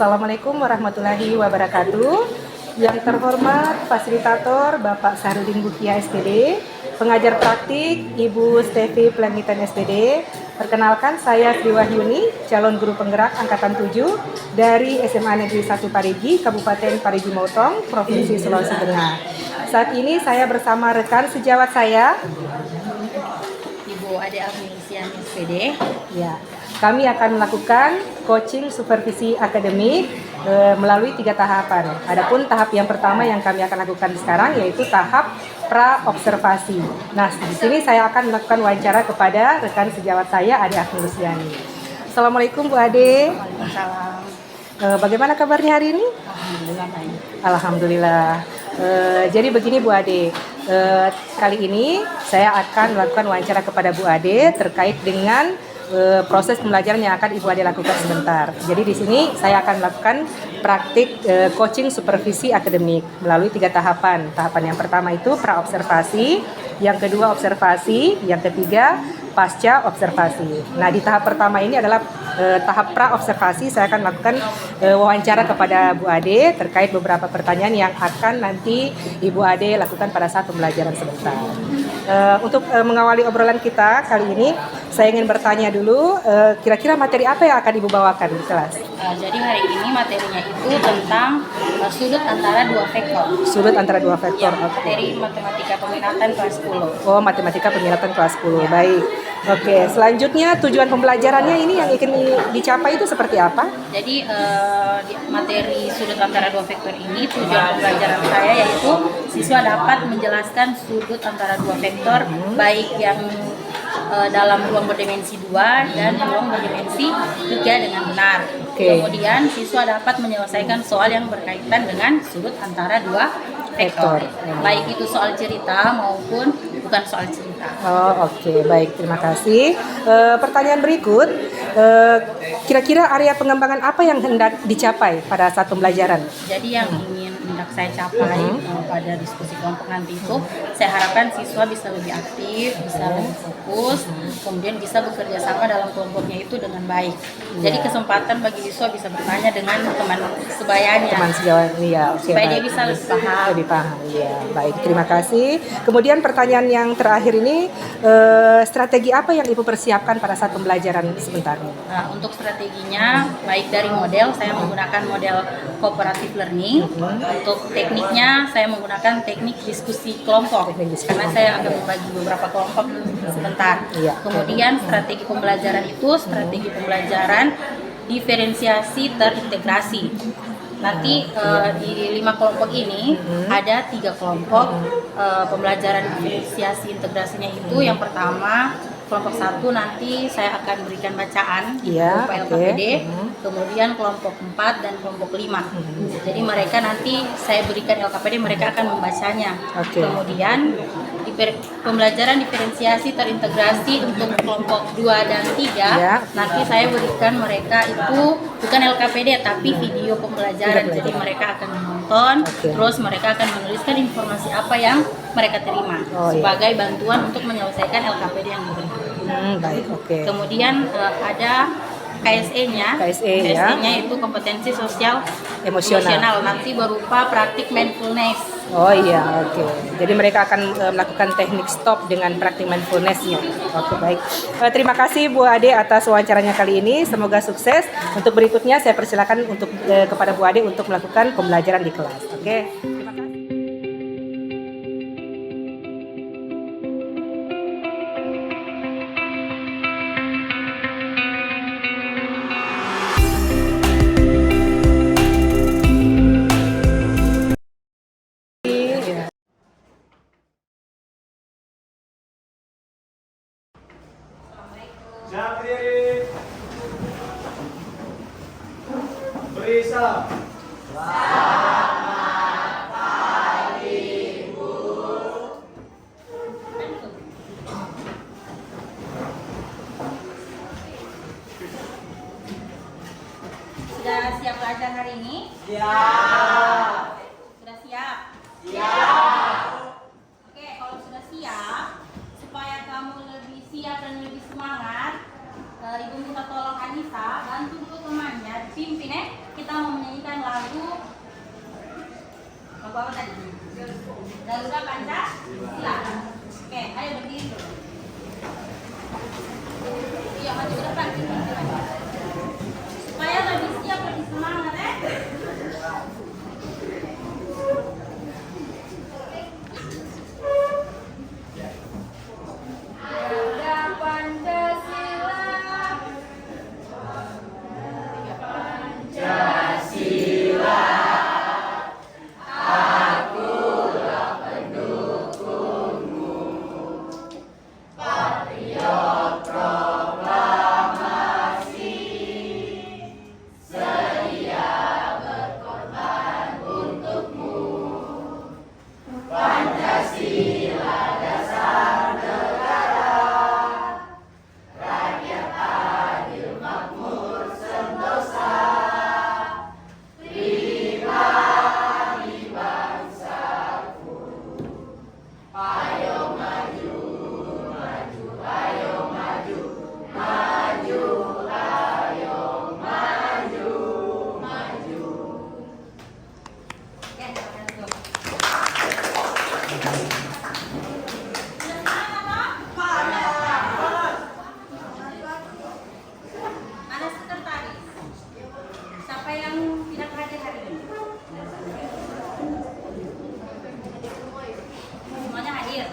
Assalamualaikum warahmatullahi wabarakatuh. Yang terhormat fasilitator Bapak Sahrudin Bukia SPD, pengajar praktik Ibu Stefi Pelangitan SPD. Perkenalkan, saya Sri Wahyuni, calon guru penggerak angkatan 7 dari SMA Negeri 1 Parigi, Kabupaten Parigi Motong, Provinsi Sulawesi Tengah. Saat ini saya bersama rekan sejawat saya, Ibu Ade Agnesia SPD. ya. Kami akan melakukan coaching supervisi akademik melalui 3 tahapan. Adapun tahap yang pertama yang kami akan lakukan sekarang yaitu tahap pra-observasi. Nah, di sini saya akan melakukan wawancara kepada rekan sejawat saya, Ade Agnesia. Assalamualaikum Bu Ade. Waalaikumsalam. Bagaimana kabarnya hari ini? Alhamdulillah baik. Alhamdulillah. Jadi begini Bu Ade, kali ini saya akan melakukan wawancara kepada Bu Ade terkait dengan proses pembelajaran yang akan Ibu Ade lakukan sebentar. Jadi di sini saya akan melakukan praktik coaching supervisi akademik melalui 3 tahapan. Tahapan yang pertama itu pra-observasi, yang kedua observasi, yang ketiga pasca observasi. Nah, di tahap pertama ini adalah tahap pra-observasi. Saya akan melakukan wawancara kepada Bu Ade terkait beberapa pertanyaan yang akan nanti Ibu Ade lakukan pada saat pembelajaran sebentar. Untuk mengawali obrolan kita kali ini, saya ingin bertanya dulu, kira-kira materi apa yang akan Ibu bawakan di kelas? Jadi hari ini materinya itu tentang sudut antara 2 vektor. Sudut antara 2 vektor. Ya, materi matematika peminatan kelas 10. Oh, matematika peminatan kelas 10. Baik. Oke, selanjutnya tujuan pembelajarannya ini yang ingin dicapai itu seperti apa? Jadi di materi sudut antara 2 vektor ini tujuan pembelajaran saya yaitu siswa dapat menjelaskan sudut antara 2 vektor baik yang dalam ruang berdimensi 2 dan ruang berdimensi 3 dengan benar. Kemudian siswa dapat menyelesaikan soal yang berkaitan dengan sudut antara 2 vektor. Baik itu soal cerita maupun bukan soal cerita. Oh, oke. Baik, terima kasih. Pertanyaan berikut, kira-kira area pengembangan apa yang hendak dicapai pada saat pembelajaran? Jadi yang ingin hendak saya capai pada diskusi kelompok nanti itu, saya harapkan siswa bisa lebih aktif, bisa lebih fokus, kemudian bisa bekerja sama dalam kelompoknya itu dengan baik. Jadi kesempatan bagi siswa bisa bertanya dengan teman sebayanya. Teman sejawat, ya. Oke, supaya baik. dia bisa lebih paham. Lebih paham, ya. Baik, terima kasih. Kemudian pertanyaan yang terakhir ini, strategi apa yang Ibu persiapkan pada saat pembelajaran sebentar? Nah, untuk strateginya, baik dari model, saya menggunakan model cooperative learning. Untuk tekniknya, saya menggunakan teknik diskusi kelompok. Karena saya akan membagi beberapa kelompok sebentar. Iya. Kemudian strategi pembelajaran itu, strategi pembelajaran diferensiasi terintegrasi. Nanti di 5 kelompok ini ada 3 kelompok pembelajaran diferensiasi integrasinya itu. Yang pertama kelompok 1 nanti saya akan berikan bacaan berupa LKPD, kemudian kelompok 4 dan kelompok 5. Jadi mereka nanti saya berikan LKPD, mereka akan membacanya. Kemudian pembelajaran diferensiasi terintegrasi untuk kelompok 2 dan 3 nanti saya berikan mereka itu bukan LKPD tapi video pembelajaran. Jadi mereka akan menonton, terus mereka akan menuliskan informasi apa yang mereka terima sebagai bantuan untuk menyelesaikan LKPD yang diberikan. Baik, Kemudian ada KSE-nya. KSE-nya itu kompetensi sosial emosional, nanti berupa praktik mindfulness. Oh iya, Jadi mereka akan melakukan teknik stop dengan praktik mindfulness-nya. Baik. Terima kasih Bu Ade atas wawancaranya kali ini. Semoga sukses. Untuk berikutnya saya persilakan untuk kepada Bu Ade untuk melakukan pembelajaran di kelas. Terima kasih. Siap berdiri. Beri salam. Selamat pagi, Bu. Sudah siap belajar hari ini? Siap. Sudah siap? Siap. Oke, kalau sudah siap, supaya kamu lebih siap dan lebih semangat, Ibu minta tolong Anissa bantu dulu temannya, pimpin kita kita mau menyanyikan lagu apa tadi? Garuda Pancasila. Oke, ayo berdiri dulu. Iya, maju ke depan sini. Supaya lebih siap, lebih semangat ya. Garuda Pancasila. Ada sekretaris. Siapa yang tidak hadir hari ini? Semuanya hadir.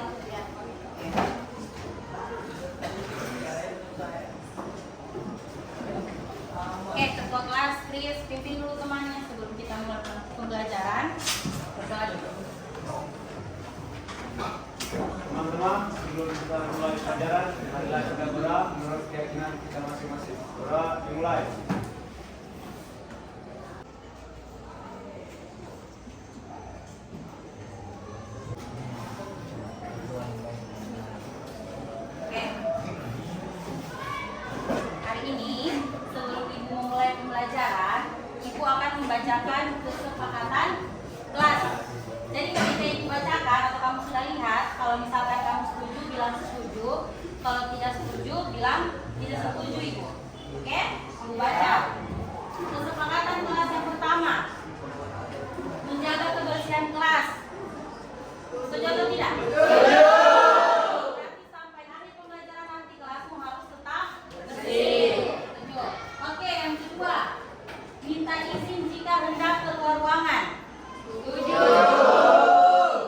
Oke, ketua kelas Kris, pimpin dulu temannya sebelum kita mulai pembelajaran. Berdoa dulu. Teman-teman, sebelum kita mulai pelajaran, marilah kita berdoa menurut keyakinan kita masing-masing. Doa dimulai. Oke. Hari ini sebelum Ibu memulai pembelajaran, Ibu akan membacakan kesepakatan kelas. Jadi ketika Ibu bacakan atau kamu sudah lihat, kalau misalkan kamu setuju bilang setuju, kalau tidak setuju bilang tidak setuju Ibu. Oke? Ibu baca. Kesepakatan kelas yang pertama, menjaga kebersihan kelas. Setuju atau tidak? Nanti sampai akhir pembelajaran nanti kelasmu harus tetap bersih. Setuju. Oke, yang kedua, minta izin jika hendak keluar ruangan. Setuju.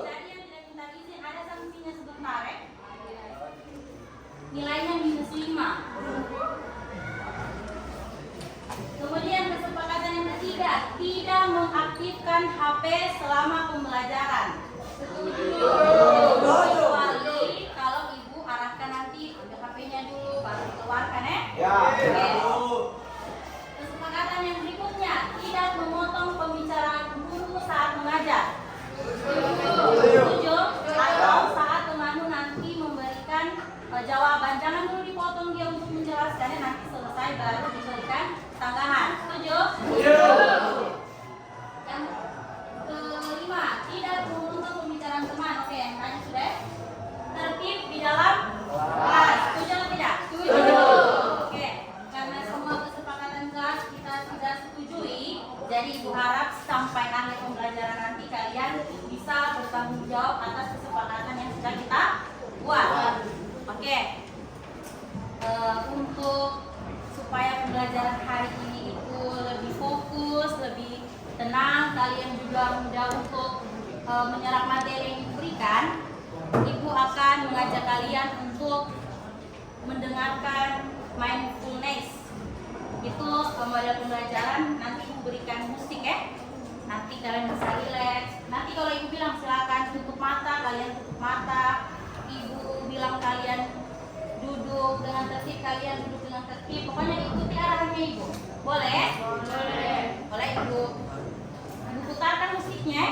Jadi yang tidak minta izin ada sanksinya sebentar ya. Nilainya -5. Kemudian kesepakatan yang ketiga, tidak mengaktifkan HP selama pembelajaran. Setuju. Kecuali kalau Ibu arahkan nanti ambil HP-nya dulu baru dikeluarkan ya. Ya. Oke. Kesepakatan yang berikutnya, tidak memotong pembicaraan guru saat mengajar. Setuju. Atau saat temanmu nanti memberikan jawaban, jangan dulu dipotong dia untuk menjelaskannya, nanti selesai baru diberikan tanggapan. Setuju? Yang kelima, tidak menonton pembicaraan teman. Oke, yang tadi sudah. Tertib di dalam kelas. Setuju atau tidak? Setuju. Oke, karena semua kesepakatan kelas kita sudah setujui, jadi Ibu harap sampai akhir pembelajaran nanti kalian bisa bertanggung jawab atas kesepakatan yang sudah kita buat. Oke. Untuk supaya pembelajaran hari ini itu lebih fokus, lebih tenang, kalian juga mudah untuk menyerap materi yang diberikan, Ibu akan mengajak kalian untuk mendengarkan mindfulness. Itu model pembelajaran, nanti Ibu berikan musik ya. Nanti kalian bisa rileks. Nanti kalau Ibu bilang silakan tutup mata, kalian tutup mata. Ibu bilang kalian duduk dengan tertib, kalian duduk dengan tertib. Pokoknya ikuti arahannya Ibu. Boleh? Boleh. Boleh Ibu. Ibu putarkan musiknya.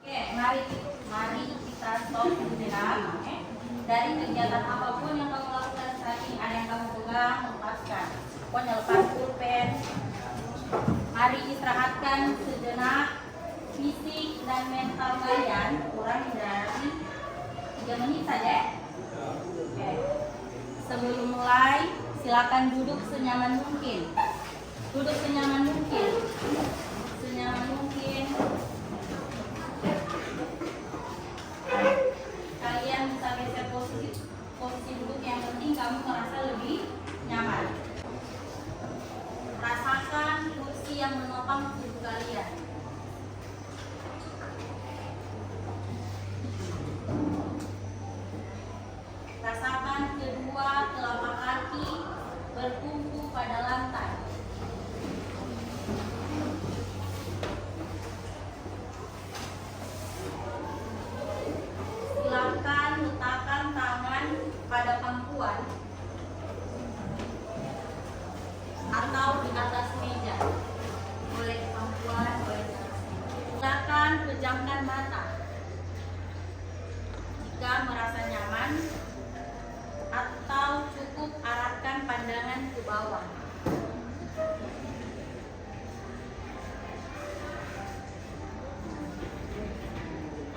Oke, mari kita stop sejenak. Dari kegiatan apapun yang kamu lakukan saat ini, ada yang kamu pegang, lepaskan. Pokoknya lepas pulpen. Mari istirahatkan sejenak. Fisik dan mental kalian kurang dari 3 menit saja. Oke. Sebelum mulai, silakan duduk senyaman mungkin. Duduk senyaman mungkin. Senyaman mungkin. Kalian bisa geser posisi duduk, yang penting kamu merasa lebih nyaman. Rasakan kursi yang menopang tubuh kalian. Rasakan kedua telapak kaki bertumpu pada lantai. Silakan letakkan tangan pada pangkuan atau di atas meja. Boleh pangkuan, boleh di atas meja. Silakan pejamkan mata jika merasa nyaman, atau cukup arahkan pandangan ke bawah.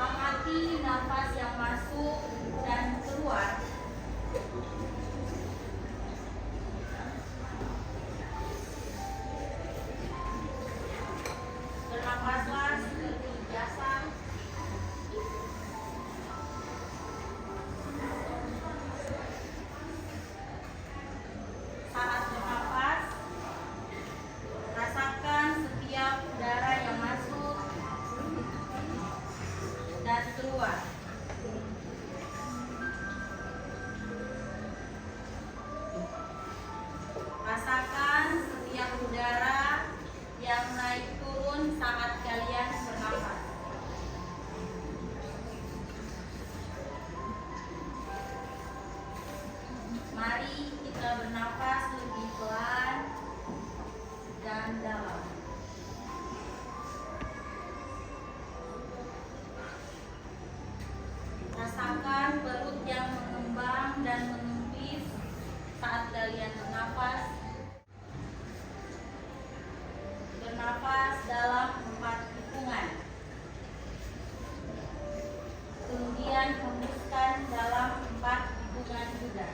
Amati nafas yang masuk dan keluar. Bernafaslah seperti biasa. Saat bernafas, rasakan setiap udara yang masuk dan keluar. Rasakan setiap udara yang naik turun saat kalian bernafas. Mari kita bernafas lebih pelan dan dalam. Rasakan perut yang mengembang dan menipis saat kalian bernafas. Bernafas dalam 4 hitungan. Kemudian hembuskan dalam 4 hitungan juga.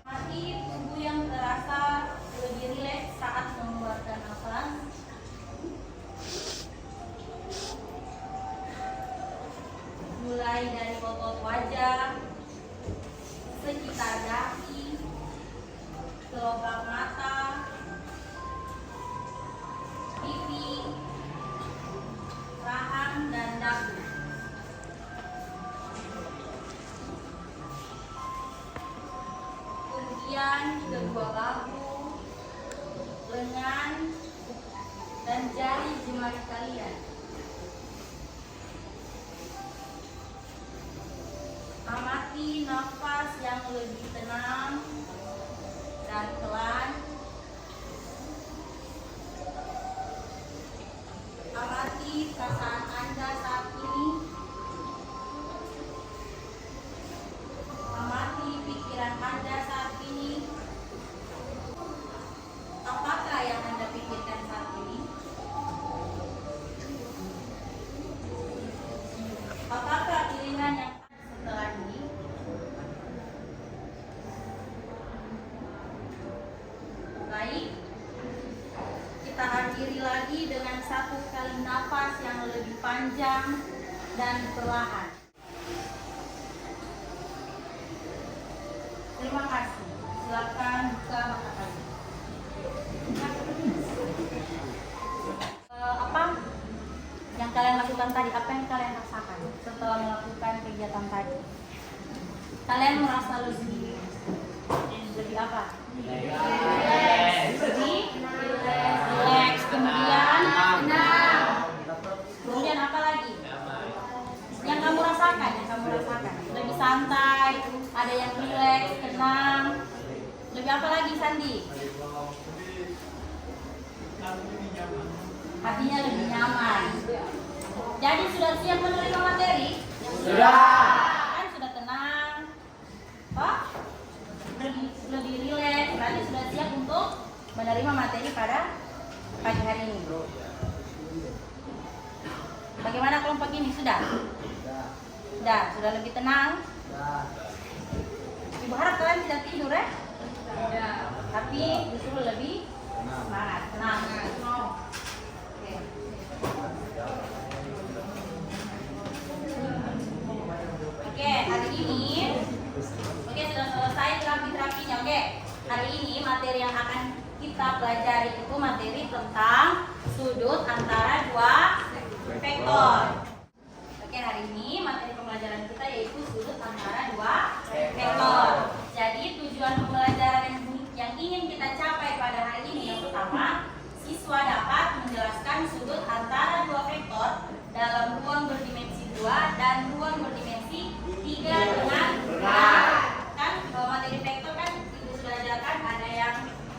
Mati tubuh yang terasa lebih rileks saat mengeluarkan nafas. Mulai dari otot wajah, sekitar dahi, kelopak mata, pipi, rahang, dan dagu. Kemudian kedua bahu, lengan, dan jari jemari kalian. Amati nafas yang lebih tenang dan pelan. Amati perasaan Anda saat ini. Amati pikiran Anda saat ini. Apakah yang Anda pikirkan saat ini? Apakah pilihan yang setelah ini? Baik, kita akhiri lagi dengan 1 kali nafas yang lebih panjang dan perlahan. Terima kasih. Silakan buka mata kalian. Apa yang kalian lakukan tadi? Apa yang kalian rasakan setelah melakukan kegiatan tadi? Kalian merasa lebih apa? Relax. Kemudian apa lagi? Yang kamu rasakan, lebih santai, ada yang relax, tenang. Lebih apa lagi, Sandi? Hatinya lebih nyaman. Jadi sudah siap menerima materi? Sudah. Kan sudah tenang. Oh? Lebih rileks, berarti sudah siap untuk menerima materi pada pagi hari ini. Bagaimana kelompok ini? Sudah? Sudah lebih tenang? Ibu harap kalian tidak tidur ya? tapi justru lebih semangat. Tenang. Oke. Oke, hari ini sudah selesai terapi-terapinya. Oke, hari ini materi yang akan kita pelajari itu materi tentang sudut antara dua vektor. Oke, hari ini materi pembelajaran kita yaitu sudut antara dua vektor. Jadi tujuan pembelajaran yang ingin kita capai pada hari ini yang pertama, siswa dapat menjelaskan sudut antara dua vektor dalam ruang berdimensi 2 dan ruang berdimensi 3 dengan benar. Kan materi vektor kan Ibu sudah ajarkan ada yang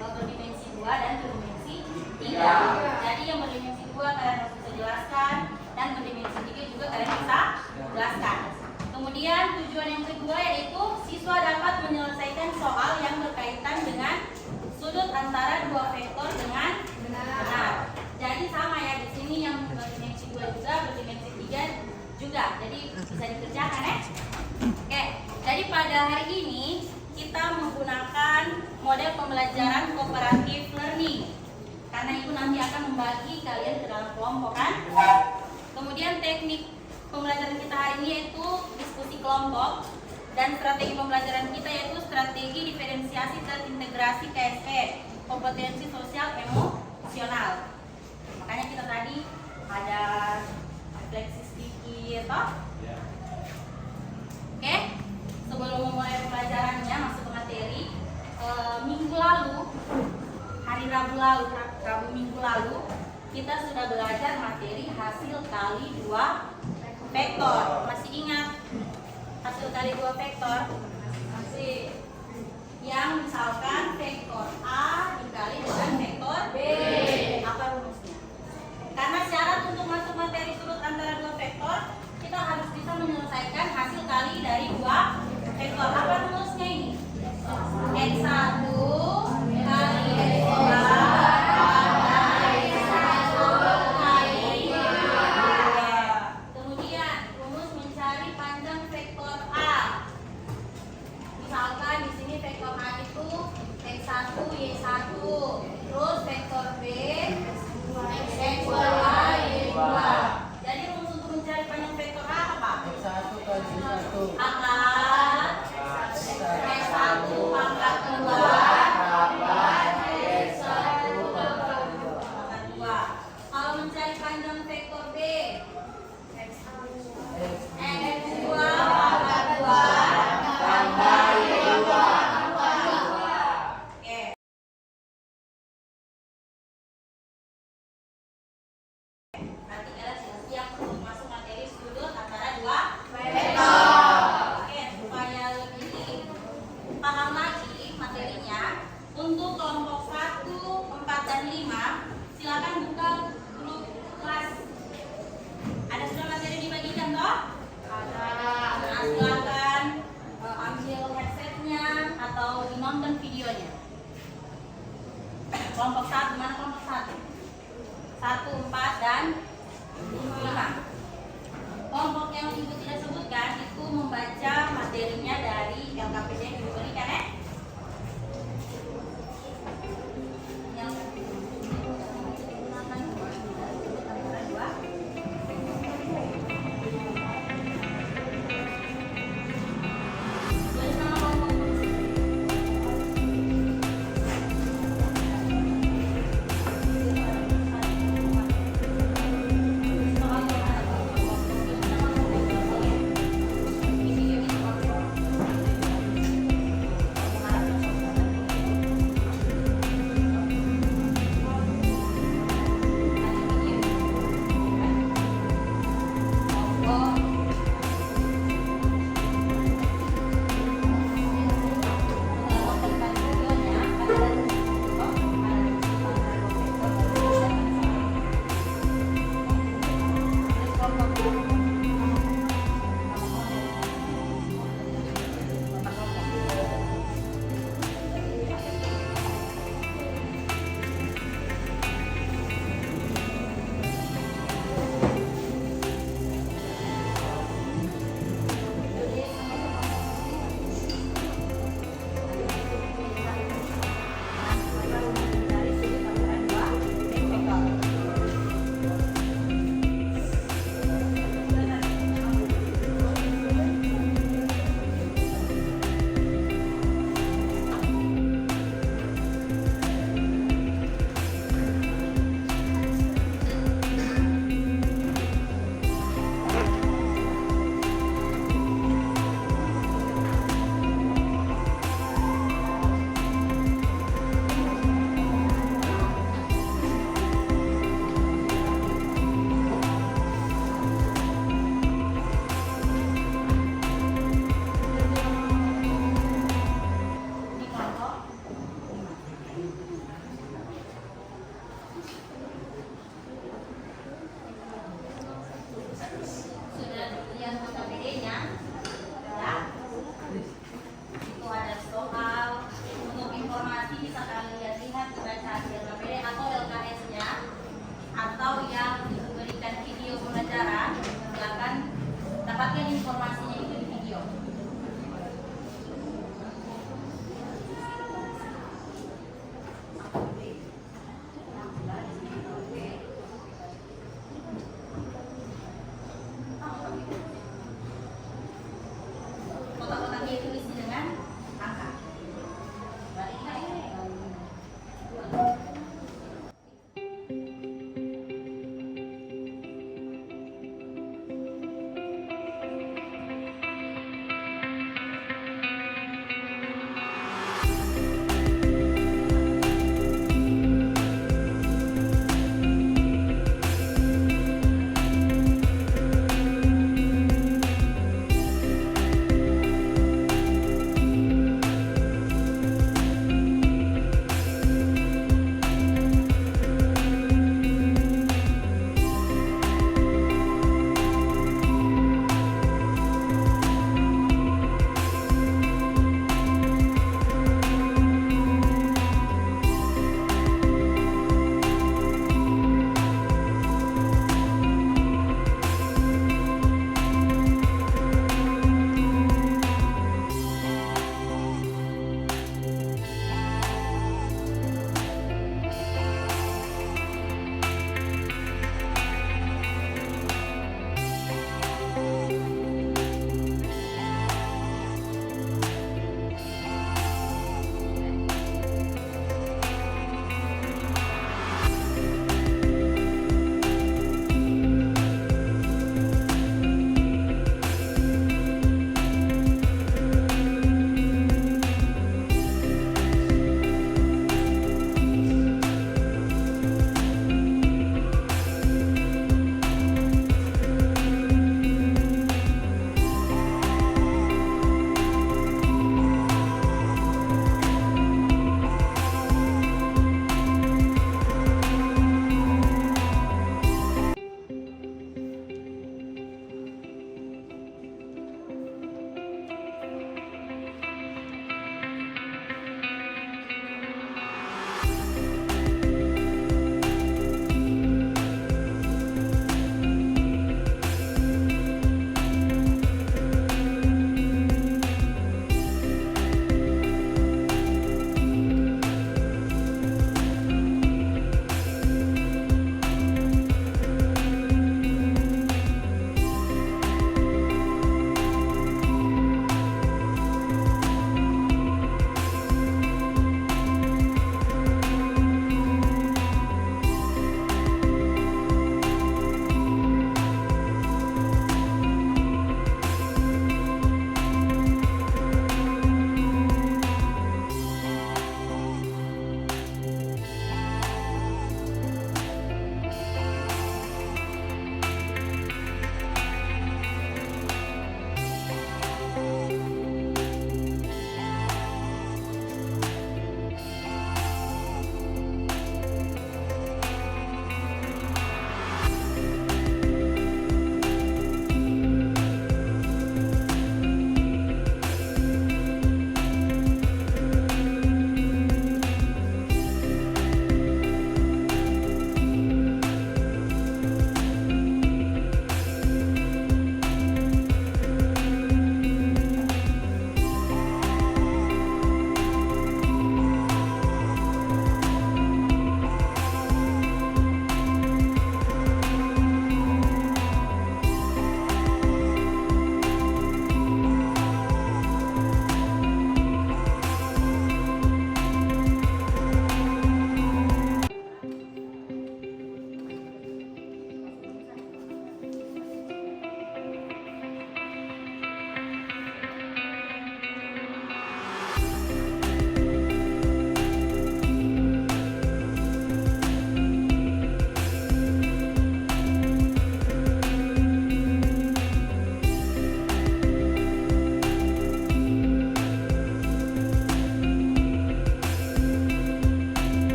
berdimensi 2 dan berdimensi 3. Jadi yang berdimensi 2 kalian harus bisa jelaskan dan berdimensi 3 juga kalian bisa jelaskan. Kemudian tujuan yang kedua yaitu siswa dapat menyelesaikan soal yang berkaitan dengan sudut antara dua vektor dengan benar. Jadi sama ya, di sini yang berdimensi 2 juga, berdimensi 3 juga. Jadi bisa dikerjakan ya. Oke, jadi pada hari ini kita menggunakan model pembelajaran cooperative learning. Karena itu nanti akan membagi kalian ke dalam kelompok kan. Kemudian teknik pembelajaran kita hari ini yaitu diskusi kelompok, dan strategi pembelajaran kita yaitu strategi diferensiasi terintegrasi KSE, kompetensi sosial emosional. Makanya kita tadi ada refleksi sedikit toh. Oke, sebelum memulai pembelajarannya masuk ke materi, minggu lalu, hari Rabu minggu lalu kita sudah belajar materi hasil kali dua vektor. Masih ingat hasil kali dua vektor? Masih. Yang misalkan vektor A dikali dengan vektor B. Apa rumusnya? Karena syarat untuk masuk materi sudut antara dua vektor, kita harus bisa menyelesaikan hasil kali dari dua vektor. Apa rumusnya ini? X1 kali X2 Y1, terus vektor B, X2, Y2. Jadi rumus untuk mencari panjang vektor A apa? X1 kali Y1 Akar X1 pangkat 2 tambah X1 pangkat 2. Kalau mencari panjang vektor B, X2 pangkat 2 tambah Y2. Untuk kelompok 1, 4, dan 5, silakan buka grup kelas. Ada sudah materi dibagikan toh? Ada. Nah, silakan ambil headsetnya atau nonton videonya. Kelompok 1, mana kelompok 1? 1, 4, dan 5. Kelompok yang Ibu tidak sebutkan itu membaca materinya dari LKPD yang diberikan ya.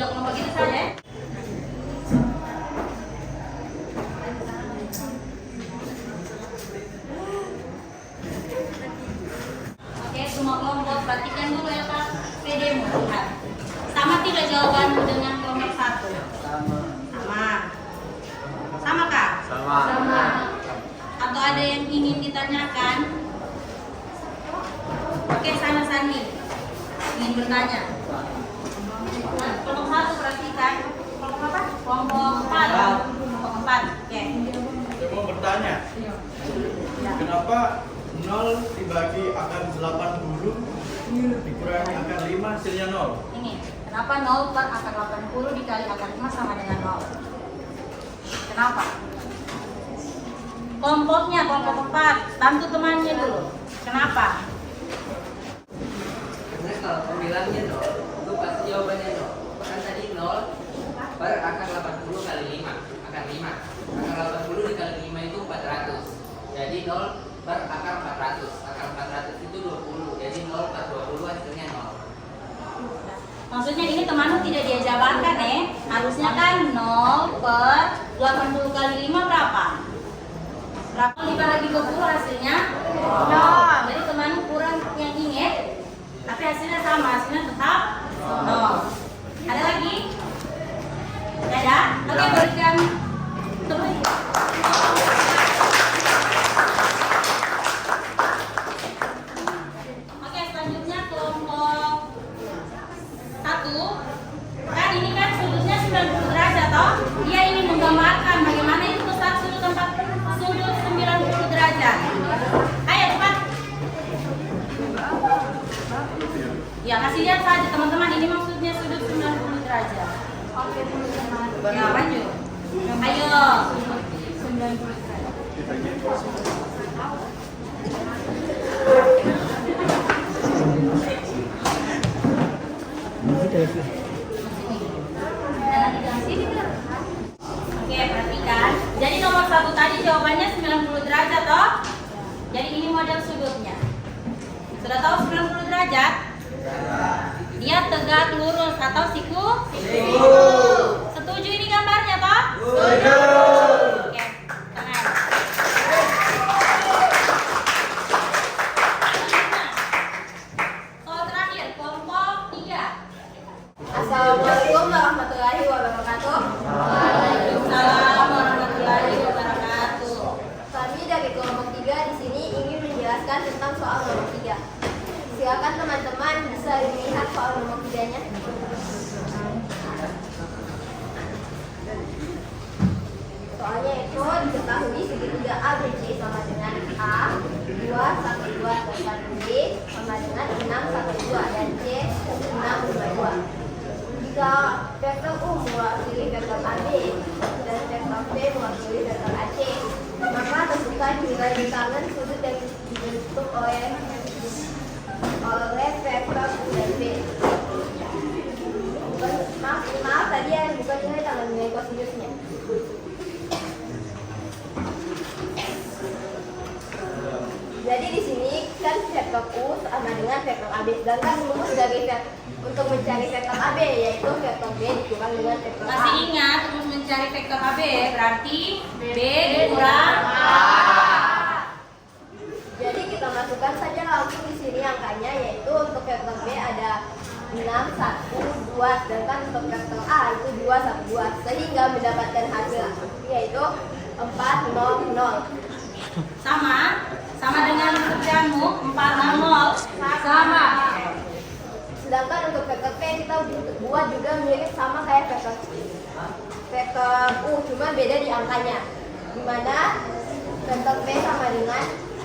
3 kelompok itu saja ya. Oke, semua kelompok perhatikan dulu ya Pak. PD-mu lihat. Sama tidak jawabanmu dengan kelompok 1? Sama. Sama Kak? Sama. Atau ada yang ingin ditanyakan? Oke, sana Sandi ingin bertanya. Nah, kelompok 1 perhatikan. Kelompok apa? Kelompok 4. Kelompok 4. Oke. Saya mau bertanya, kenapa 0 dibagi akan 80 dikurangi akan 5 hasilnya 0? Ini, kenapa 0 per akar 80 dikali akar 5 sama dengan 0? Kenapa? Kelompoknya, kelompok 4. Bantu temannya dulu. Kenapa? Karena kalau pembilangnya 0, itu pasti jawabannya 0. Kan tadi 0 per akar 80 kali 5. Akar 5. Akar 80 dikali 5 itu 400. Jadi 0 per akar 400. Akar 400 itu 20. Jadi 0 per 20 hasilnya 0. Maksudnya ini temanmu tidak dia jabarkan ya. Harusnya kan 0 per 80 kali 5 berapa? Berapa dibagi 20 hasilnya? 0. Jadi temanmu kurang yang ini ya. Tapi hasilnya sama, hasilnya tetap 0. Ada lagi? Tidak ada? Oke, berikan tepuk. Oke, selanjutnya kelompok 1. Kan ini kan sudutnya 90 derajat toh? Dia ingin menggambarkan bagaimana itu besar sudut 90 derajat. Ayo cepat. Ya, kasih lihat saja teman-teman, ini maksudnya sudut 90 derajat. Oke, teman-teman. Ya, lanjut. Ayo. 90 derajat. Oke, perhatikan. Jadi nomor 1 tadi jawabannya 90 derajat toh? Jadi ini model sudutnya. Sudah tahu 90 derajat? Dia tegak lurus atau siku? Setuju ini gambarnya toh? Setuju. Oke, tangan. Soal terakhir, kelompok 3. Assalamualaikum warahmatullahi wabarakatuh. Waalaikumsalam warahmatullahi wabarakatuh. Kami dari kelompok 3 di sini ingin menjelaskan tentang soal nomor 3. Silakan teman-teman bisa lihat soal nomor 3-nya. Soalnya itu diketahui segitiga ABC sama dengan A, 2, 1, 2, dan 1 B sama dengan 6, 1, 2, dan C, 6, 2, 2. Jika vektor U mewakili vektor AB dan vektor V mewakili vektor AC, maka tentukan nilai di tangan sudut yang dibentuk oleh vektor U dan V. Maaf tadi ya, bukan nilai tangan, nilai kosinusnya. Jadi di sini kan vektor U sama dengan vektor AB, sedangkan rumus dari untuk mencari vektor AB yaitu vektor B dikurang dengan vektor A. Masih ingat untuk mencari vektor AB berarti B dikurang A. Jadi kita masukkan saja langsung di sini angkanya, yaitu untuk vektor B ada 6, 1, 2, sedangkan untuk vektor A itu 2, 1, 2, sehingga mendapatkan hasil yaitu 4, 0, 0. Sama dengan kerjaanmu 4, 0, 0. Sama. Sedangkan untuk vektor P kita buat juga mirip sama kayak vektor U, cuma beda di angkanya. Dimana vektor P sama dengan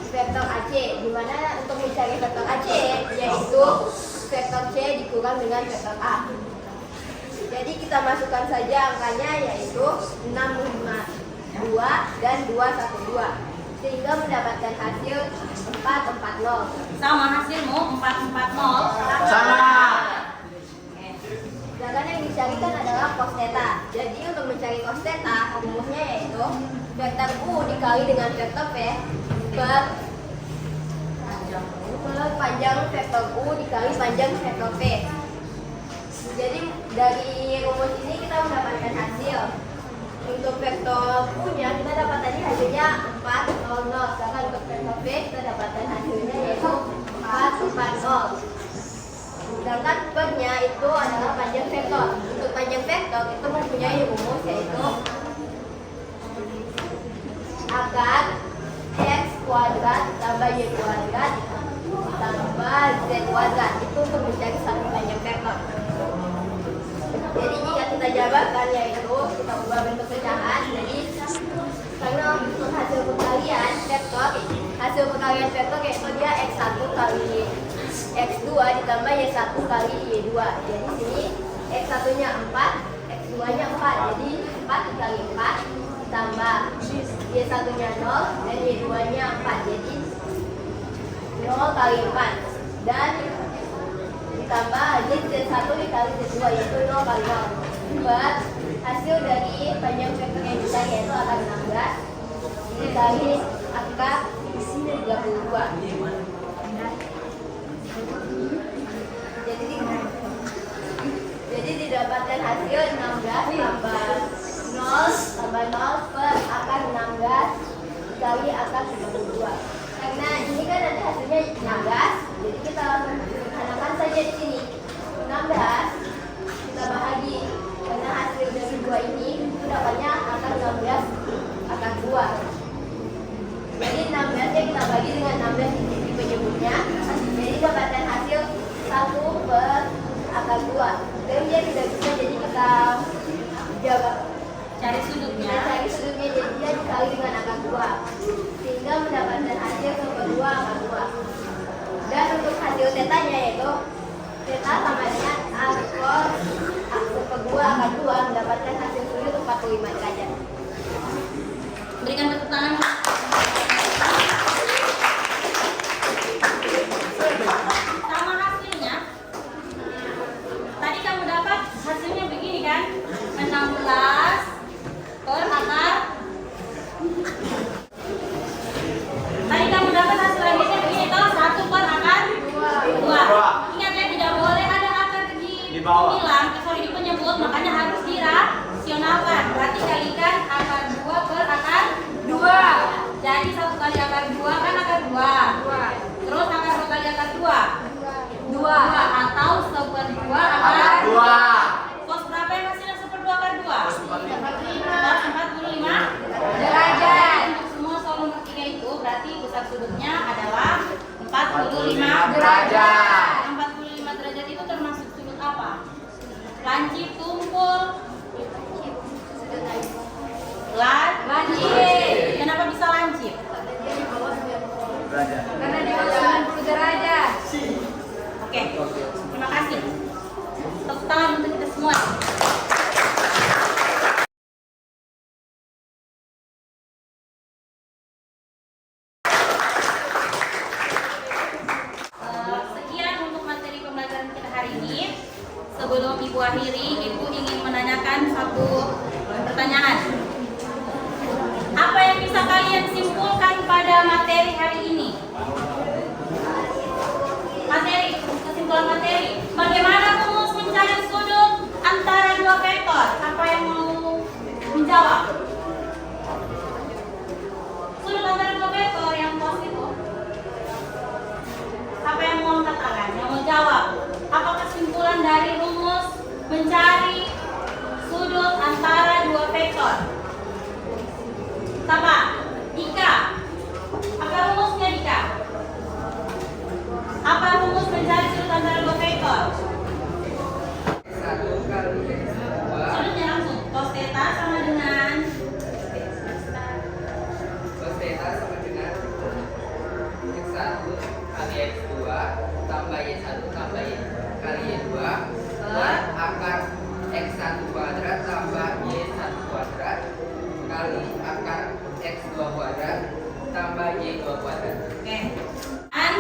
vektor AC, dimana untuk mencari vektor AC yaitu vektor C dikurang dengan vektor A. Jadi kita masukkan saja angkanya yaitu 6, 5, 2 dan 2, 1, 2, sehingga mendapatkan hasil 4, 4, 0. Sama hasilmu 4, 4, 0. Sama. Sedangkan yang dicarikan adalah cos theta. Jadi untuk mencari cos theta, rumusnya yaitu vektor U dikali dengan vektor P per panjang vektor U dikali panjang vektor P. Jadi dari rumus ini kita mendapatkan hasil. Untuk vektor U-nya kita dapat tadi hasilnya 4, 0, 0. Sedangkan untuk vektor B kita dapatkan hasilnya yaitu 4, 4, 0. Sedangkan per-nya itu adalah panjang vektor. Untuk panjang vektor itu mempunyai rumus yaitu akar x kuadrat tambah y kuadrat tambah z kuadrat. Itu untuk mencari satu panjang vektor. Jadi jika kita jabarkan yaitu kita ubah bentuk pecahan. Jadi karena untuk hasil perkalian vektor yaitu dia x1 kali x2 ditambah y1 kali y2. Jadi sini x1 nya 4, x2 nya 4. Jadi 4 dikali 4 ditambah y1 nya 0 dan y2 nya 4. Jadi 0 kali 4 dan ditambah z1 dikali z2 yaitu 0 kali 0. Buat hasil dari panjang vektor yang kita yaitu akar 16 dikali akar 32. Jadi didapatkan hasil 16 tambah 0 per akar 16 dikali akar 32. Karena ini kan nanti hasilnya 16, jadi kita sederhanakan saja di sini. 16 kita bahagi karena hasil dari 2 ini itu dapatnya akar 16 akar 2. Jadi 16 nya kita bagi dengan 16 di sisi penyebutnya. Jadi dapatkan hasil 1 per akar 2. Dan dia tidak bisa, jadi kita jaga Cari sudutnya. jadi dia dikali dengan akar 2 sehingga mendapatkan hasil per 2 akar 2. Dan untuk hasil tetanya yaitu teta sama dengan akar per 2 akar 2 mendapatkan hasil sudut 45 derajat. Berikan tepuk tangan. Sama hasilnya. Tadi kamu dapat hasilnya begini kan? 16 per akar. Tadi kamu dapat hasil akhirnya begini toh, 1 per akar 2. Ingat ya, tidak boleh ada akar di bilang, di penyebut, makanya harus dirasionalkan. Berarti kalikan akar 2 per akar 2. Jadi 1 kali akar 2 kan akar 2. Terus akar 2 kali akar 2 atau 1/2 akar 2. Cos berapa yang hasilnya 1/2 akar 2? Cos 45 derajat. Untuk semua soal nomor 3 itu berarti besar sudutnya adalah 45 derajat. 45 derajat itu termasuk sudut apa? Lancip, tumpul, lancip. Kenapa bisa lancip? Karena di bawah 90 derajat. Oke, terima kasih. Tepuk tangan untuk kita semua. Sekian untuk materi pembelajaran kita hari ini. Sebelum Ibu akhiri, Ibu ingin menanyakan satu pertanyaan. Apa yang bisa kalian simpulkan pada materi hari ini? Kesimpulan materi. Bagaimana rumus mencari sudut antara dua vektor? Siapa yang mau menjawab? Sudut antara dua vektor yang positif. Siapa yang mau angkat tangan? Yang mau jawab? Apa kesimpulan dari rumus mencari sudut antara dua vektor? Siapa? Dika. Apa rumusnya, Dika? Apa rumus mencari sudut antara dua vektor? Sudutnya langsung. Cos theta sama dengan X1 kali X2 tambah Y1 tambah Y kali Y2 per akar X1 kuadrat tambah Y1 kuadrat kali akar X2 kuadrat tambah Y2 kuadrat. Oke. Dan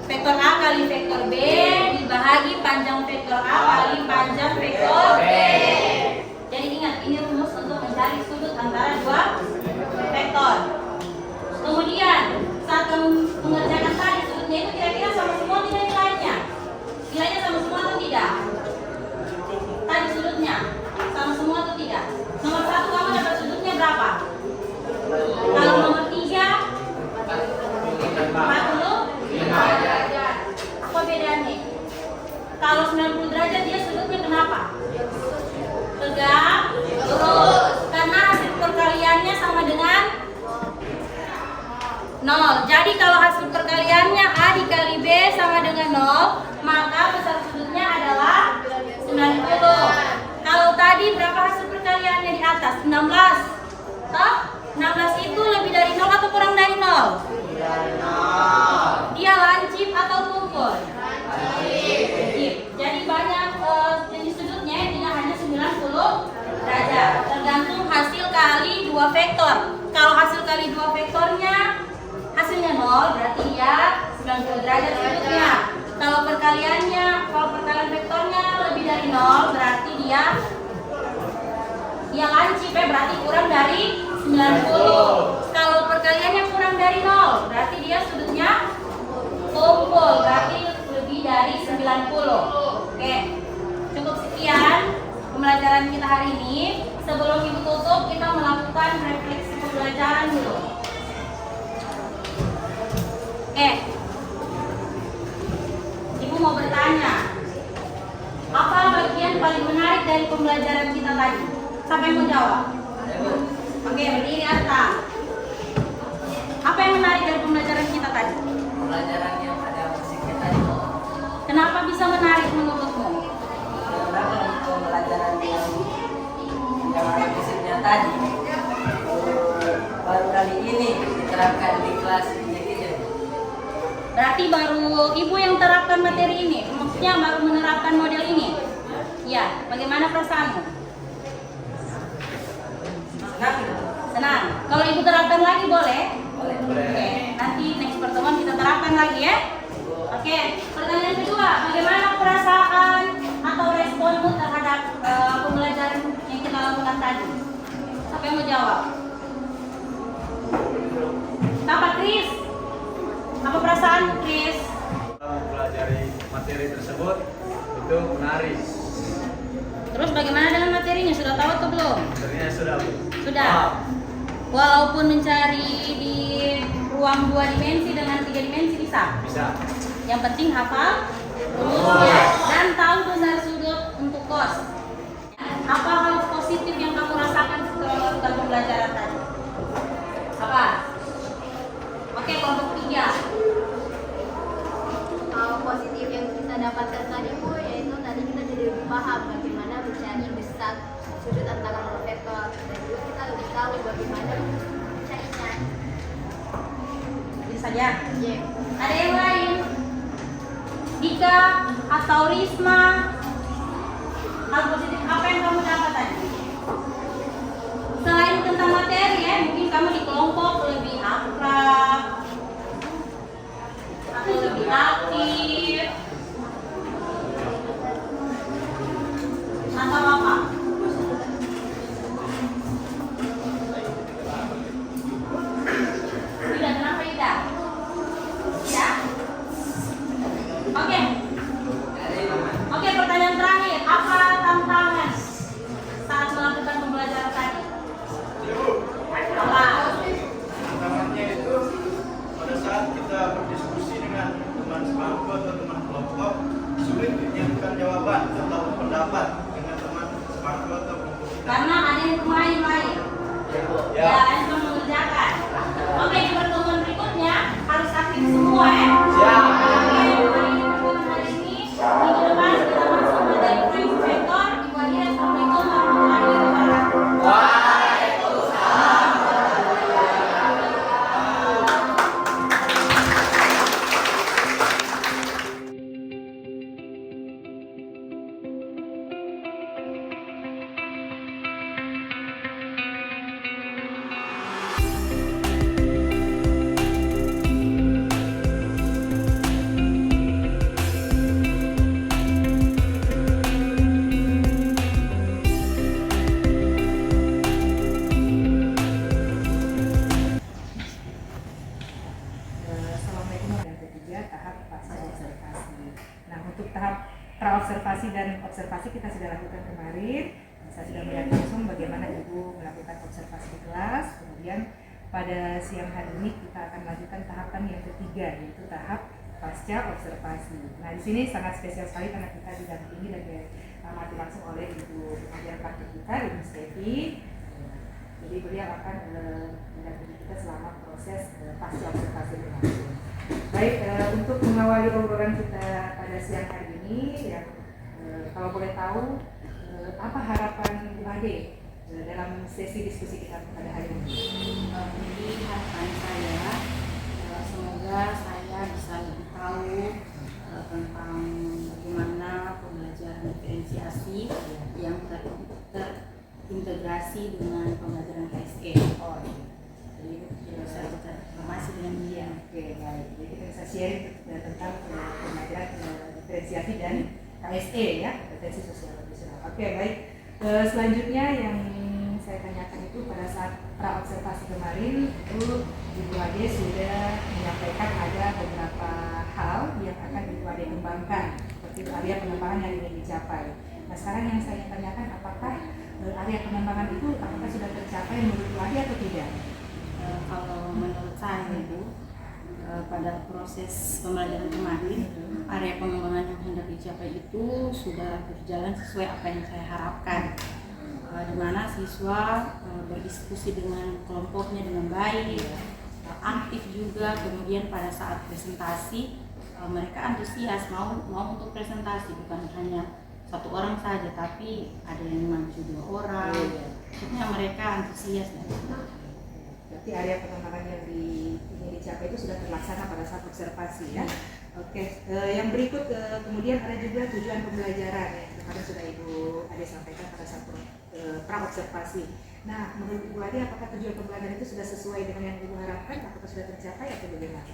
vektor A kali vektor B dibahagi panjang vektor A kali panjang vektor B. Jadi ingat, ini rumus untuk mencari sudut antara dua vektor. Kemudian saat kamu mengerjakan tadi sudutnya itu kira-kira sama semua tidak nilainya? Nilainya sama semua atau tidak? atas 16. Toh? 16 itu lebih dari 0 atau kurang dari 0? Dia lancip atau tumpul? Lancip. Jadi banyak jenis sudutnya, tidak hanya 90 derajat. Tergantung hasil kali 2 vektor. Kalau hasil kali 2 vektornya hasilnya 0, berarti dia 90 derajat sudutnya. Kalau perkalian vektornya lebih dari 0, berarti dia lancip, berarti kurang dari 90. Kalau perkaliannya kurang dari 0, berarti dia sudutnya tumpul, berarti lebih dari 90. Oke, cukup sekian pembelajaran kita hari ini. Sebelum ibu tutup, kita melakukan refleksi pembelajaran dulu. Ibu mau bertanya, apa bagian paling menarik dari pembelajaran kita tadi? Siapa yang mau jawab? Oke, berdiri Arta. Apa yang menarik dari pembelajaran kita tadi? Pembelajaran yang ada musiknya tadi. Kenapa bisa menarik menurutmu? Karena untuk pembelajaran yang ada musiknya tadi baru kali ini diterapkan di kelas ini. Berarti baru ibu yang terapkan materi ini, maksudnya baru menerapkan model ini. Ya, bagaimana perasaanmu? Senang. Kalau ibu terapkan lagi boleh? Boleh. Oke, nanti next pertemuan kita terapkan lagi ya. Oke, pertanyaan kedua, bagaimana perasaan atau responmu terhadap pembelajaran yang kita lakukan tadi? Siapa yang mau jawab? Apa Chris? Apa perasaanmu Chris? Mempelajari materi tersebut itu menarik. Terus bagaimana dengan materinya? Sudah tahu atau belum? Materinya sudah, Bu. Sudah. Walaupun mencari di ruang 2 dimensi dengan 3 dimensi bisa. Bisa. Yang penting hafal rumusnya dan tahu besar sudut untuk cos. Apa hal positif yang kamu rasakan setelah melakukan pembelajaran tadi? Apa? Oke, kelompok 3. Hal positif yang kita dapatkan tadi Bu, yaitu tadi kita jadi lebih paham bagaimana mencari besar sudut antara dua vektor, dan juga kita lebih tahu bagaimana mencarinya. Ini saja. Iya. Ada yang lain? Dika atau Risma? Hal positif apa yang kamu dapat tadi? Selain tentang materi ya, mungkin kamu di kelompok lebih akrab atau lebih aktif atau apa? Ida, kenapa Ida? Ya? Oke. Oke, pertanyaan terakhir. Apa tantangan saat melakukan pembelajaran tadi? Apa? Tantangannya itu pada saat kita berdiskusi dengan teman sebangku atau teman kelompok, sulit menyiapkan jawaban atau pendapat dengan teman sebangku atau kelompok kita. Karena ada yang main-main. Ya. Ya, yang mengerjakan. Oke, di pertemuan berikutnya harus aktif semua ya. Siap. Oke, hari ini minggu depan kita masuk materi prinsip vektor. Ibu Adia, Assalamualaikum warahmatullahi wabarakatuh. Assalamualaikum warahmatullahi wabarakatuh. Tahap pasca observasi. Nah, untuk tahap praobservasi dan observasi kita sudah lakukan kemarin. Saya sudah melihat langsung bagaimana Ibu melakukan observasi di kelas. Kemudian pada siang hari ini kita akan melanjutkan tahapan yang ketiga, yaitu tahap pasca observasi. Nah, di sini sangat spesial sekali karena kita didampingi dan diamati langsung oleh Ibu pengajar praktik kita, Ibu Stevi. Jadi beliau akan mendampingi kita selama proses pasca observasi berlangsung. Baik, untuk mengawali obrolan kita pada siang hari ini, yang kalau boleh tahu apa harapan Bu Ade dalam sesi diskusi kita pada hari ini? Jadi harapan saya semoga saya bisa lebih tahu tentang bagaimana pembelajaran diferensiasi yang terintegrasi dengan pembelajaran KSE. Oh, iya. Jadi bisa kita informasi dengan dia. Oke, baik. Jadi kita bisa sharing tentang pembelajaran diferensiasi dan KSE ya, kompetensi sosial emosional. Oke, baik. Selanjutnya yang saya tanyakan itu pada saat pra-observasi kemarin itu Ibu Ade sudah menyampaikan ada beberapa hal yang akan Ibu Ade kembangkan seperti area pengembangan yang ingin dicapai. Nah, sekarang yang saya tanyakan apakah area pengembangan itu apakah sudah tercapai menurut Ibu Ade atau tidak? Kalau menurut saya Ibu, pada proses pembelajaran kemarin, area pengembangan yang hendak dicapai itu sudah berjalan sesuai apa yang saya harapkan. Di mana siswa berdiskusi dengan kelompoknya dengan baik, aktif juga. Kemudian pada saat presentasi mereka antusias mau untuk presentasi, bukan hanya satu orang saja, tapi ada yang maju 2 orang. Maksudnya mereka antusias. Berarti area pengembangan yang ingin dicapai itu sudah terlaksana pada saat observasi ya. Oke, yang berikut kemudian ada juga tujuan pembelajaran yang kemarin sudah Ibu Ade sampaikan pada saat pra-observasi. Nah, menurut Ibu Ade apakah tujuan pembelajaran itu sudah sesuai dengan yang Ibu harapkan? Apakah sudah tercapai atau bagaimana?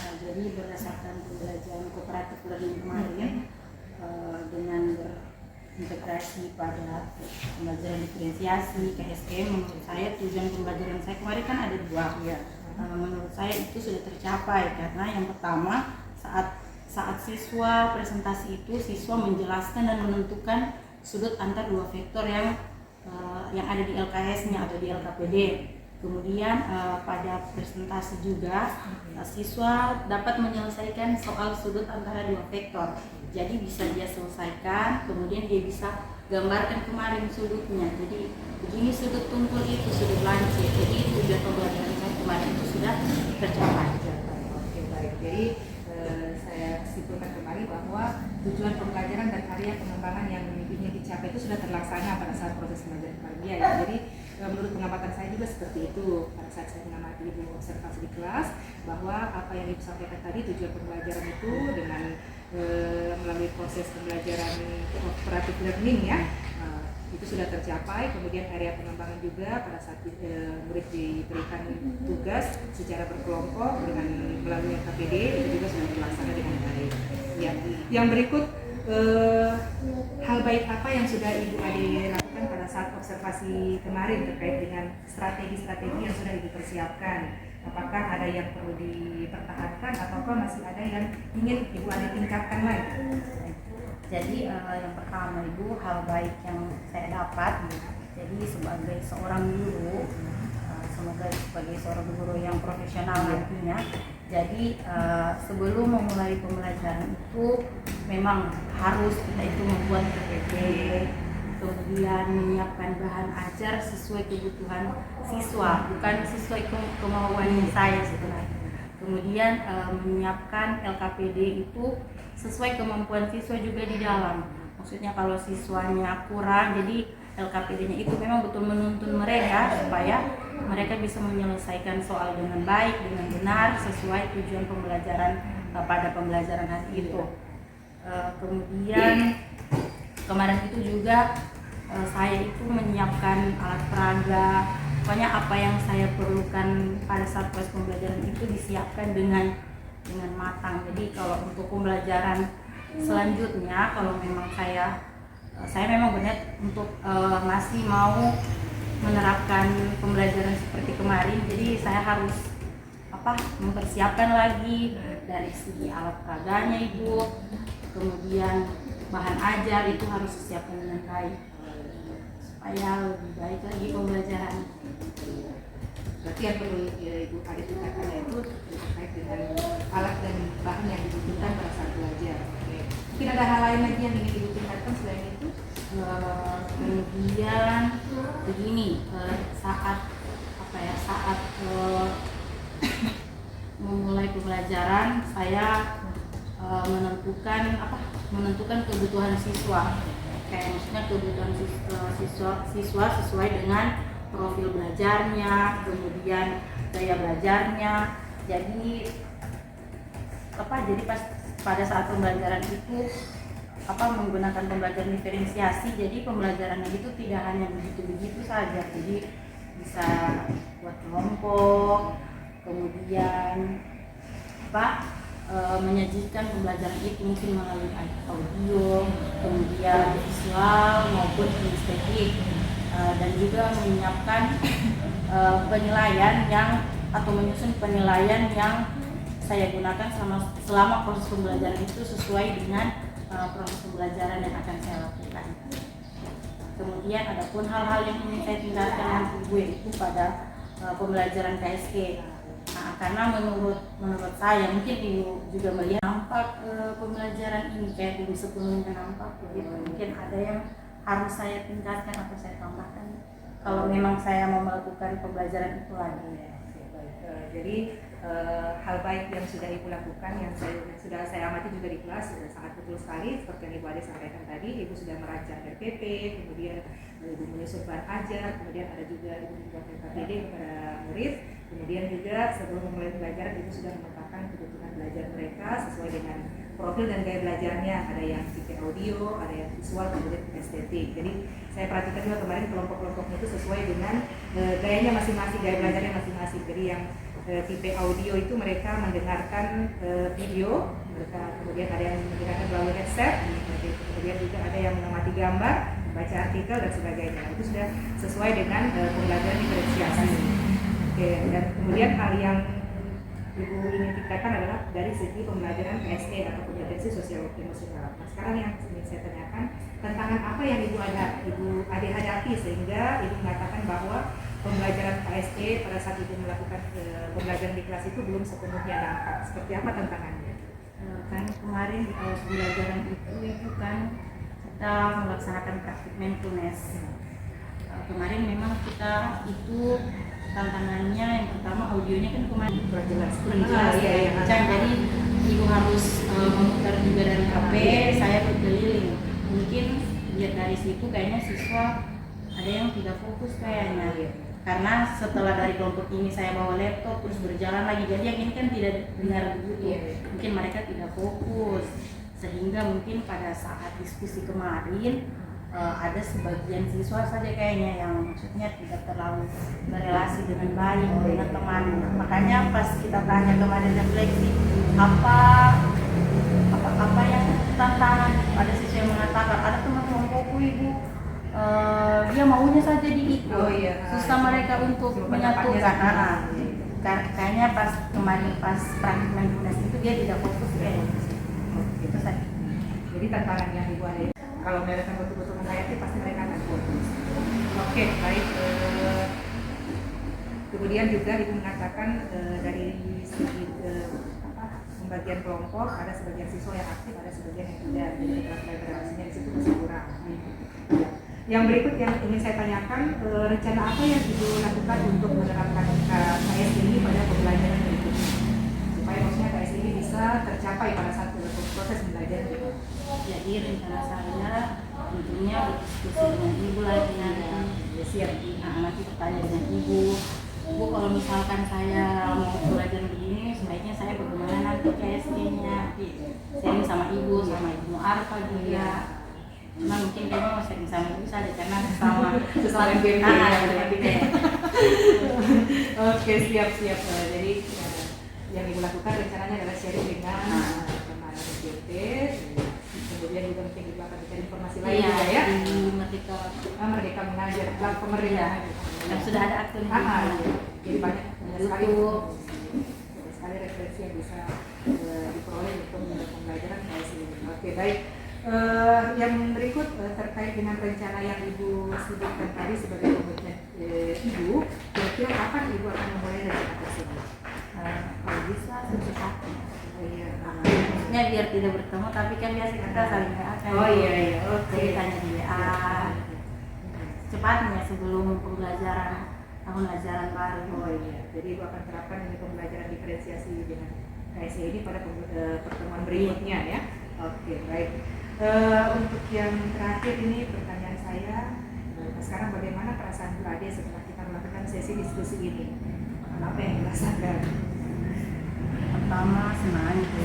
Jadi berdasarkan pembelajaran cooperative learning kemarin, dengan berintegrasi pada pembelajaran diferensiasi KSE, menurut saya tujuan pembelajaran saya kemarin kan ada 2 ya. Menurut saya itu sudah tercapai karena yang pertama saat siswa presentasi itu siswa menjelaskan dan menentukan sudut antar 2 vektor yang ada di LKS-nya atau di LKPD. Kemudian pada presentasi juga siswa dapat menyelesaikan soal sudut antara 2 vektor. Jadi bisa dia selesaikan, kemudian dia bisa gambarkan kemarin sudutnya. Jadi begini sudut tumpul itu sudut lancip. Jadi tujuan pembelajaran saya kemarin itu sudah tercapai. Oke, baik. Jadi saya simpulkan kembali bahwa tujuan pembelajaran dan area pengembangan yang ingin dicapai itu sudah terlaksana pada saat proses pembelajaran kemarin ya. Jadi menurut pengamatan saya juga seperti itu pada saat saya mengamati Ibu observasi di kelas bahwa apa yang Ibu sampaikan tadi tujuan pembelajaran itu dengan melalui proses pembelajaran cooperative learning ya itu sudah tercapai. Kemudian area pengembangan juga pada saat murid diberikan tugas secara berkelompok dengan melalui KPD itu juga sudah terlaksana dengan baik. Ya. Yang berikut hal baik apa yang sudah Ibu Ade lakukan pada saat observasi kemarin terkait dengan strategi-strategi yang sudah Ibu persiapkan? Apakah ada yang perlu dipertahankan ataukah masih ada yang ingin Ibu Ade tingkatkan lagi? Jadi yang pertama Ibu, hal baik yang saya dapat, jadi sebagai seorang guru, semoga sebagai seorang guru yang profesional nantinya. Jadi sebelum memulai pembelajaran itu memang harus kita itu membuat PPT, kemudian menyiapkan bahan ajar sesuai kebutuhan siswa, bukan sesuai kemauan saya sebenarnya. Kemudian menyiapkan LKPD itu sesuai kemampuan siswa juga di dalam. Maksudnya kalau siswanya kurang, jadi LKPD-nya itu memang betul menuntun mereka supaya mereka bisa menyelesaikan soal dengan baik, dengan benar, sesuai tujuan pembelajaran pada pembelajaran hari itu. Kemudian kemarin itu juga saya itu menyiapkan alat peraga, pokoknya apa yang saya perlukan pada saat proses pembelajaran itu disiapkan dengan matang. Jadi kalau untuk pembelajaran selanjutnya, kalau memang saya memang benar untuk masih mau menerapkan pembelajaran seperti kemarin, jadi saya harus mempersiapkan lagi dari segi alat peraganya Ibu, kemudian bahan ajar itu harus disiapkan dengan baik supaya lebih baik lagi pembelajaran. Berarti yang perlu Ibu Ade tingkatkan itu terkait dengan alat dan bahan yang dibutuhkan pada saat belajar. Oke. Mungkin ada hal lain lagi yang ingin Ibu tingkatkan selain itu? Kemudian begini, saat memulai pembelajaran saya menentukan kebutuhan siswa. Kayak maksudnya kebutuhan siswa sesuai dengan profil belajarnya, kemudian gaya belajarnya. Jadi pada saat pembelajaran itu menggunakan pembelajaran diferensiasi, jadi pembelajarannya itu tidak hanya begitu-begitu saja, jadi bisa buat kelompok, kemudian menyajikan pembelajaran itu mungkin melalui audio, kemudian visual maupun kinestetik, dan juga menyiapkan penilaian menyusun penilaian yang saya gunakan selama proses pembelajaran itu sesuai dengan proses pembelajaran yang akan saya lakukan. Kemudian adapun hal-hal yang ingin saya tingkatkan nanti itu pada pembelajaran KSE. Karena menurut saya, mungkin Ibu juga melihat nampak pembelajaran ini kayak Ibu sebelumnya nampak begitu. Mungkin ada yang harus saya tingkatkan atau saya tambahkan kalau memang saya mau melakukan pembelajaran itu lagi. Jadi hal baik yang sudah Ibu lakukan, yang sudah saya amati juga di kelas, sudah sangat betul sekali seperti yang Ibu Ade sampaikan tadi. Ibu sudah merancang RPP, kemudian Ibu menyusun bahan ajar, kemudian ada juga Ibu membuat KPD kepada murid, kemudian juga sebelum memulai pembelajaran Ibu sudah memetakan kebutuhan belajar mereka sesuai dengan profil dan gaya belajarnya. Ada yang tipe audio, ada yang visual, kemudian estetik. Jadi saya perhatikan juga kemarin kelompok-kelompoknya itu sesuai dengan gayanya masing-masing, gaya belajarnya masing-masing. Jadi yang tipe audio itu mereka mendengarkan video, mereka kemudian ada yang mendengarkan melalui headset, kemudian juga ada yang mengamati gambar, membaca artikel dan sebagainya. Itu sudah sesuai dengan pembelajaran diferensiasi. Oke, dan kemudian hal yang Ibu ingin tingkatkan adalah dari segi pembelajaran PSE atau kompetensi sosial emosional. Nah, sekarang yang ingin saya tanyakan, tantangan apa yang Ibu Ade hadapi sehingga Ibu mengatakan bahwa pembelajaran KSE pada saat Ibu melakukan pembelajaran di kelas itu belum sepenuhnya nampak. Seperti apa tantangannya? Kan kemarin di awal pembelajaran itu kan kita melaksanakan praktik mindfulness. Kemarin memang kita itu tantangannya yang pertama audionya kan kemarin kurang jelas Iya. Jadi Ibu harus memutar juga dari HP, saya berkeliling. Mungkin lihat dari situ kayaknya siswa ada yang tidak fokus kayaknya. Karena setelah dari kelompok ini saya bawa laptop terus berjalan lagi, jadi yang ini kan tidak dengar begitu. Mungkin mereka tidak fokus, sehingga mungkin pada saat diskusi kemarin ada sebagian siswa saja kayaknya yang maksudnya tidak terlalu berelasi dengan baik dengan teman. Makanya pas kita tanya kemarin refleksi apa yang tantangan, ada siswa yang mengatakan ada teman kelompokku Ibu dia maunya saja diikut, susah mereka untuk menyatukan. Kayaknya pas kemarin pas praktik mindfulness itu dia tidak fokus kayaknya. Itu saja. Jadi tantangan yang Ibu Ade, kalau mereka betul-betul menghayati pasti mereka akan fokus. Oke, baik. Kemudian juga Ibu mengatakan dari segi pembagian kelompok ada sebagian siswa yang aktif, ada sebagian yang tidak. Jadi keterangan di situ masih kurang. Yang berikut yang ingin saya tanyakan, rencana apa yang Ibu lakukan untuk menerapkan KS ini pada pembelajaran berikutnya, supaya maksudnya KS ini bisa tercapai pada saat proses belajar. Jadi rencana saya tentunya berdiskusi dengan Ibu lagi siap nanti bertanya dengan Ibu, kalau misalkan saya mau belajar begini sebaiknya saya bagaimana nanti KSE-nya, sharing sama Ibu, sama Ibu Arfa juga. Cuma mungkin kayaknya mau sharing sama Ibu saja karena sama game. Oke, siap. Jadi yang Ibu lakukan rencananya adalah sharing dengan teman GP. Kemudian juga mungkin Ibu akan mencari informasi lain juga ya. Di Merdeka Mengajar, pemerintah yang sudah ada akun jadi banyak sekali referensi yang bisa diperoleh untuk pembelajaran KS ini. Oke, baik. Yang berikut terkait dengan rencana yang Ibu sebutkan tadi sebagai komitmen Ibu, kira-kira kapan Ibu akan memulai rencana tersebut? Kalau bisa secepatnya. Maksudnya biar tidak bertemu, tapi kan biasa kita saling WA kan. Jadi tanya di WA. Cepatnya sebelum pembelajaran tahun ajaran baru. Jadi Ibu akan terapkan ini pembelajaran diferensiasi dengan KSE ini pada pertemuan berikutnya ya. Oke, baik. Untuk yang terakhir ini pertanyaan saya, sekarang bagaimana perasaan Bu Ade setelah kita melakukan sesi diskusi ini? Apa yang dirasakan? Pertama senang gitu,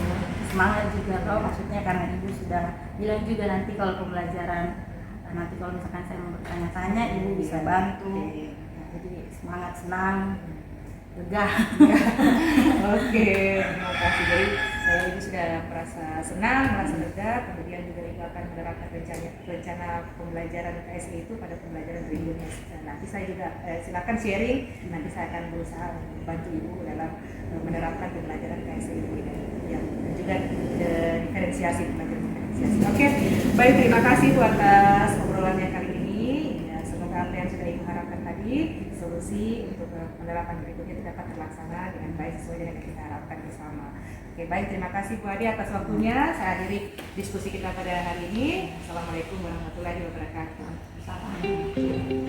semangat juga kalau maksudnya karena ibu sudah bilang juga nanti kalau pembelajaran nanti kalau misalkan saya mau bertanya-tanya ibu bisa bantu. Nah, jadi semangat, senang, lega. Oke, terima kasih. Jadi Ibu sudah merasa senang, merasa lega, kemudian juga Ibu akan menerapkan rencana pembelajaran KSE itu pada pembelajaran berikutnya. Nanti saya juga silakan sharing, nanti saya akan berusaha membantu Ibu dalam menerapkan pembelajaran KSE ini dan juga diferensiasi pembelajaran diferensiasi. Oke, baik, terima kasih Bu atas obrolannya kali ini. Ya, semoga apa yang sudah Ibu harapkan tadi, solusi untuk penerapan berikutnya itu dapat terlaksana dengan baik sesuai dengan yang kita harapkan bersama. Oke, baik, terima kasih Bu Ade atas waktunya. Saya akhiri diskusi kita pada hari ini. Assalamualaikum warahmatullahi wabarakatuh. Salam.